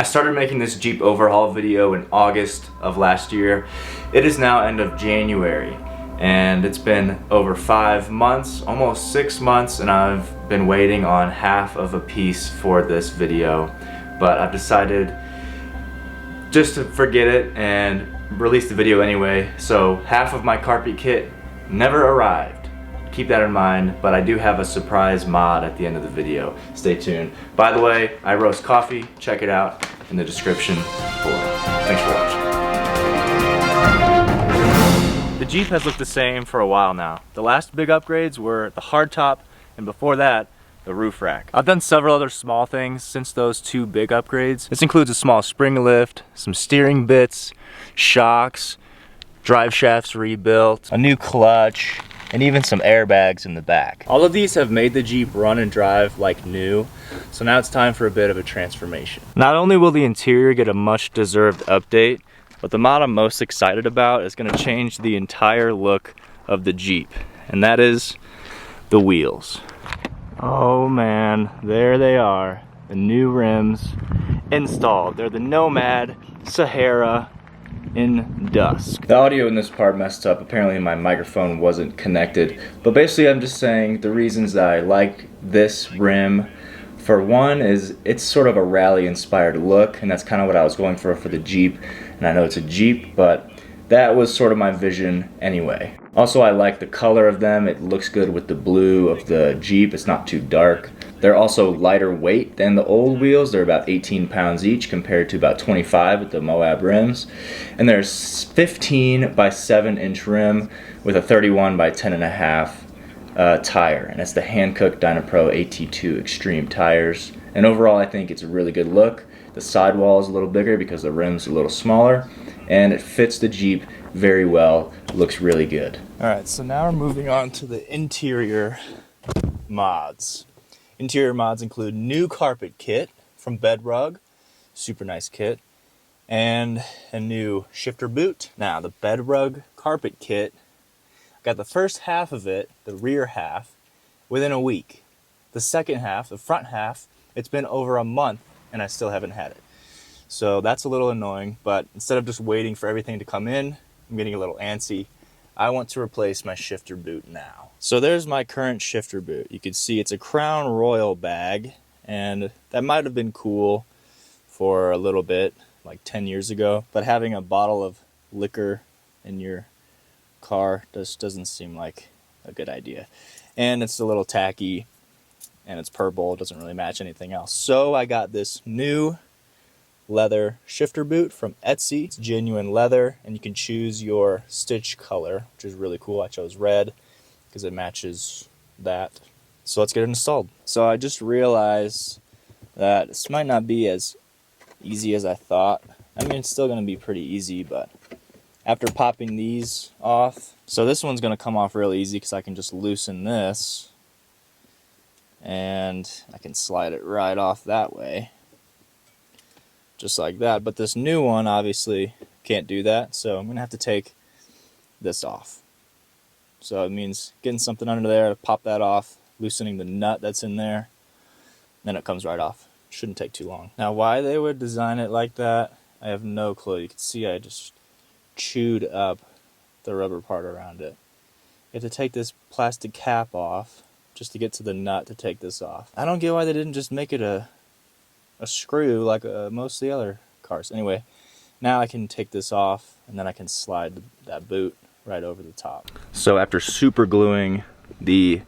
I started making this Jeep overhaul video in August of last year. It is now end of January and it's been over 5 months, almost 6 months, and I've been waiting on half of a piece for this video. But I've decided just to forget it and release the video anyway. So half of my carpet kit never arrived. Keep that in mind, but I do have a surprise mod at the end of the video. Stay tuned. By the way, I roast coffee. Check it out in the description below. Thanks for watching. The Jeep has looked the same for a while now. The last big upgrades were the hardtop, and before that, the roof rack. I've done several other small things since those 2 big upgrades. This includes a small spring lift, some steering bits, shocks, drive shafts rebuilt, a new clutch, and even some airbags in the back. All of these have made the Jeep run and drive like new, so now it's time for a bit of a transformation. Not only will the interior get a much deserved update, but the mod I'm most excited about is going to change the entire look of the Jeep, and that is the wheels. Oh man, there they are, the new rims installed. They're the Nomad Sahara in dusk. The audio in this part messed up. Apparently my microphone wasn't connected, but basically I'm just saying the reasons that I like this rim. For one is it's sort of a rally inspired look, and that's kind of what I was going for the Jeep, and I know it's a Jeep, but that was sort of my vision anyway. Also, I like the color of them. It looks good with the blue of the Jeep. It's not too dark. They're also lighter weight than the old wheels. They're about 18 pounds each compared to about 25 with the Moab rims. And there's 15 by 7 inch rim with a 31 by 10.5 tire. And it's the Hankook Dynapro AT2 Extreme tires. And overall, I think it's a really good look. The sidewall is a little bigger because the rim's a little smaller. And it fits the Jeep very well. Looks really good. Alright, so now we're moving on to the interior mods. Interior mods include new carpet kit from Bedrug, super nice kit, and a new shifter boot. Now the Bedrug carpet kit, I got the first half of it, the rear half, within a week. The second half, the front half, it's been over a month and I still haven't had it. So that's a little annoying, but instead of just waiting for everything to come in, I'm getting a little antsy. I want to replace my shifter boot now. So there's my current shifter boot. You can see it's a Crown Royal bag, and that might have been cool for a little bit, like 10 years ago, but having a bottle of liquor in your car just doesn't seem like a good idea. And it's a little tacky, and it's purple. It doesn't really match anything else. So I got this new leather shifter boot from Etsy. It's genuine leather, and you can choose your stitch color, which is really cool. I chose red because it matches that. So let's get it installed. So I just realized that this might not be as easy as I thought. I mean, it's still going to be pretty easy, but after popping these off, so this one's going to come off really easy because I can just loosen this and I can slide it right off that way. Just like that. But this new one obviously can't do that, so I'm gonna have to take this off. So it means getting something under there to pop that off, loosening the nut that's in there, then it comes right off. Shouldn't take too long. Now why they would design it like that, I have no clue. You can see I just chewed up the rubber part around it. You have to take this plastic cap off just to get to the nut to take this off. I don't get why they didn't just make it a screw like most of the other cars. Anyway, now I can take this off and then I can slide that boot right over the top. So after super gluing the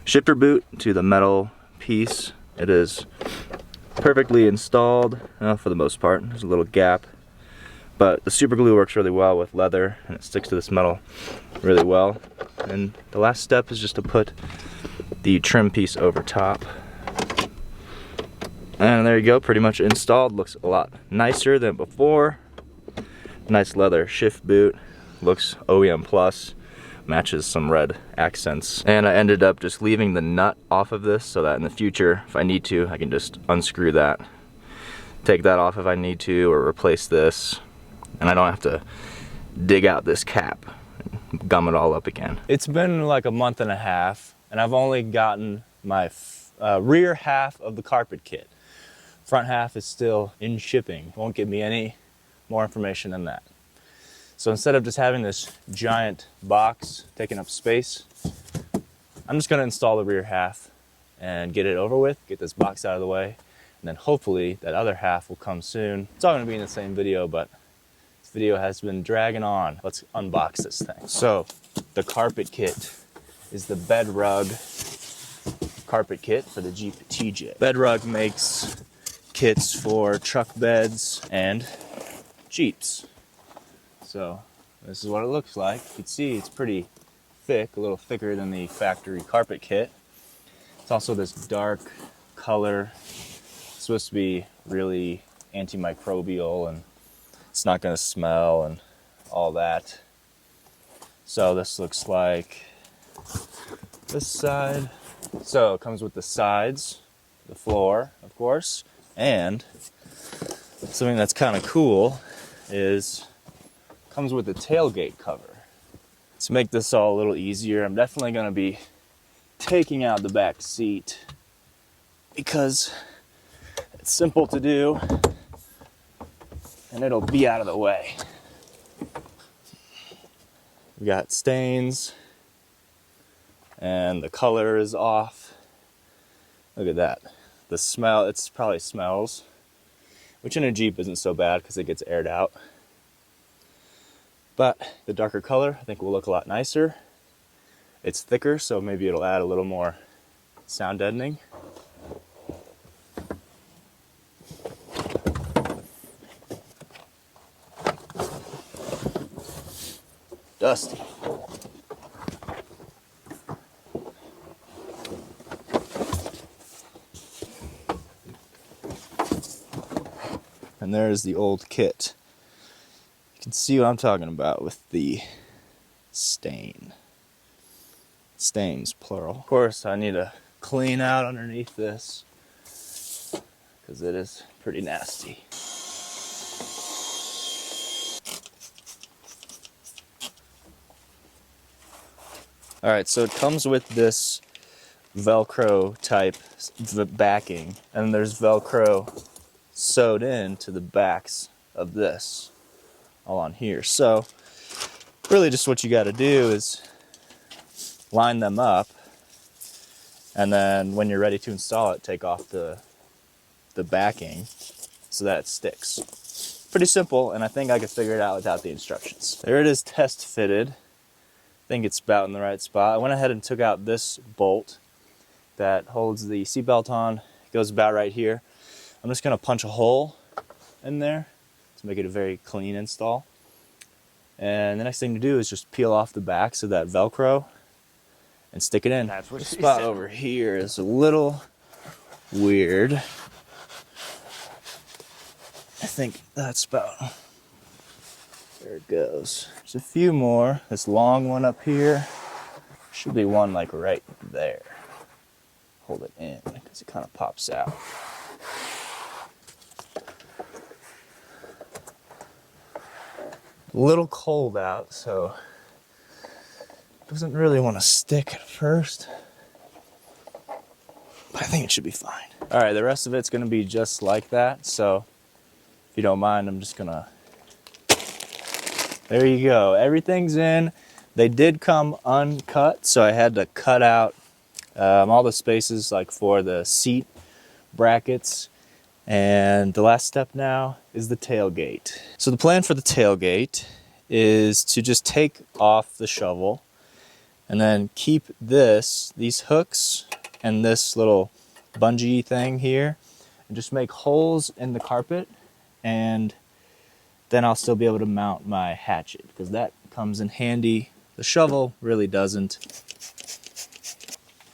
shifter boot to the metal piece, it is perfectly installed for the most part. There's a little gap, but the super glue works really well with leather and it sticks to this metal really well. And the last step is just to put the trim piece over top. And there you go, pretty much installed. Looks a lot nicer than before. Nice leather shift boot. Looks OEM plus. Matches some red accents. And I ended up just leaving the nut off of this so that in the future, if I need to, I can just unscrew that. Take that off if I need to, or replace this. And I don't have to dig out this cap and gum it all up again. It's been like a month and a half, and I've only gotten my rear half of the carpet kit. Front half is still in shipping. Won't give me any more information than that. So instead of just having this giant box taking up space, I'm just gonna install the rear half and get it over with, get this box out of the way, and then hopefully that other half will come soon. It's all gonna be in the same video, but this video has been dragging on. Let's unbox this thing. So the carpet kit is the bed rug carpet kit for the Jeep TJ. Bedrug makes kits for truck beds and Jeeps. So this is what it looks like. You can see it's pretty thick, a little thicker than the factory carpet kit. It's also this dark color. It's supposed to be really antimicrobial and it's not gonna smell and all that. So this looks like this side. So it comes with the sides, the floor, of course, and something that's kind of cool is comes with the tailgate cover. To make this all a little easier, I'm definitely going to be taking out the back seat because it's simple to do and it'll be out of the way. We got stains and the color is off. Look at that. The smell, it probably smells, which in a Jeep isn't so bad because it gets aired out. But the darker color I think will look a lot nicer. It's thicker, so maybe it'll add a little more sound deadening. Dusty. And there's the old kit. You can see what I'm talking about with the stain. Stains, plural. Of course, I need to clean out underneath this because it is pretty nasty. All right, so it comes with this Velcro type backing, and there's Velcro sewed in to the backs of this all on here. So really just what you got to do is line them up, and then when you're ready to install it, take off the backing so that it sticks. Pretty simple, and I think I could figure it out without the instructions. There it is, test fitted. I think it's about in the right spot. I went ahead and took out this bolt that holds the seatbelt on. It goes about right here. I'm just gonna punch a hole in there to make it a very clean install. And the next thing to do is just peel off the backs of that Velcro and stick it in. That's what the spot over here is a little weird. I think that's about, there it goes. There's a few more. This long one up here. Should be one like right there. Hold it in because it kind of pops out. A little cold out, so it doesn't really want to stick at first, but I think it should be fine. All right, the rest of it's going to be just like that, so if you don't mind, I'm just gonna, there you go, everything's in. They did come uncut, so I had to cut out all the spaces like for the seat brackets. And the last step now is the tailgate. So the plan for the tailgate is to just take off the shovel and then keep these hooks and this little bungee thing here and just make holes in the carpet, and then I'll still be able to mount my hatchet because that comes in handy. The shovel really doesn't.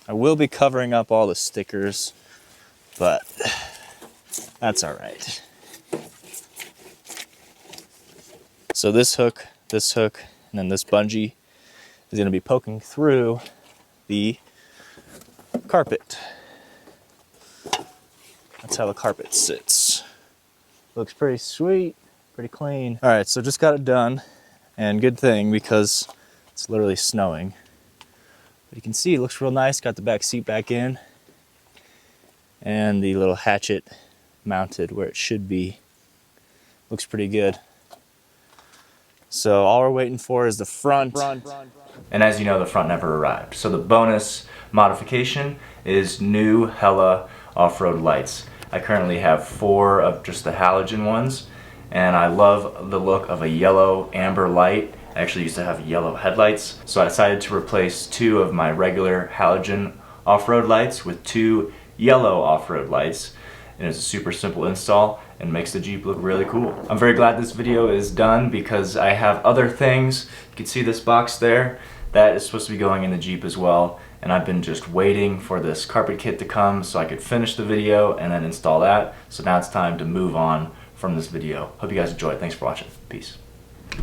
I will be covering up all the stickers, but that's all right. So this hook, and then this bungee is going to be poking through the carpet. That's how the carpet sits. Looks pretty sweet, pretty clean. All right, so just got it done, and good thing because it's literally snowing. But you can see it looks real nice. Got the back seat back in, and the little hatchet mounted where it should be. Looks pretty good. So all we're waiting for is the front. And as you know, the front never arrived. So the bonus modification is new Hella off-road lights. I currently have 4 of just the halogen ones, and I love the look of a yellow amber light. I actually used to have yellow headlights, so I decided to replace 2 of my regular halogen off-road lights with 2 yellow off-road lights. And it's a super simple install and makes the Jeep look really cool. I'm very glad this video is done because I have other things. You can see this box there. That is supposed to be going in the Jeep as well. And I've been just waiting for this carpet kit to come so I could finish the video and then install that. So now it's time to move on from this video. Hope you guys enjoyed. Thanks for watching. Peace.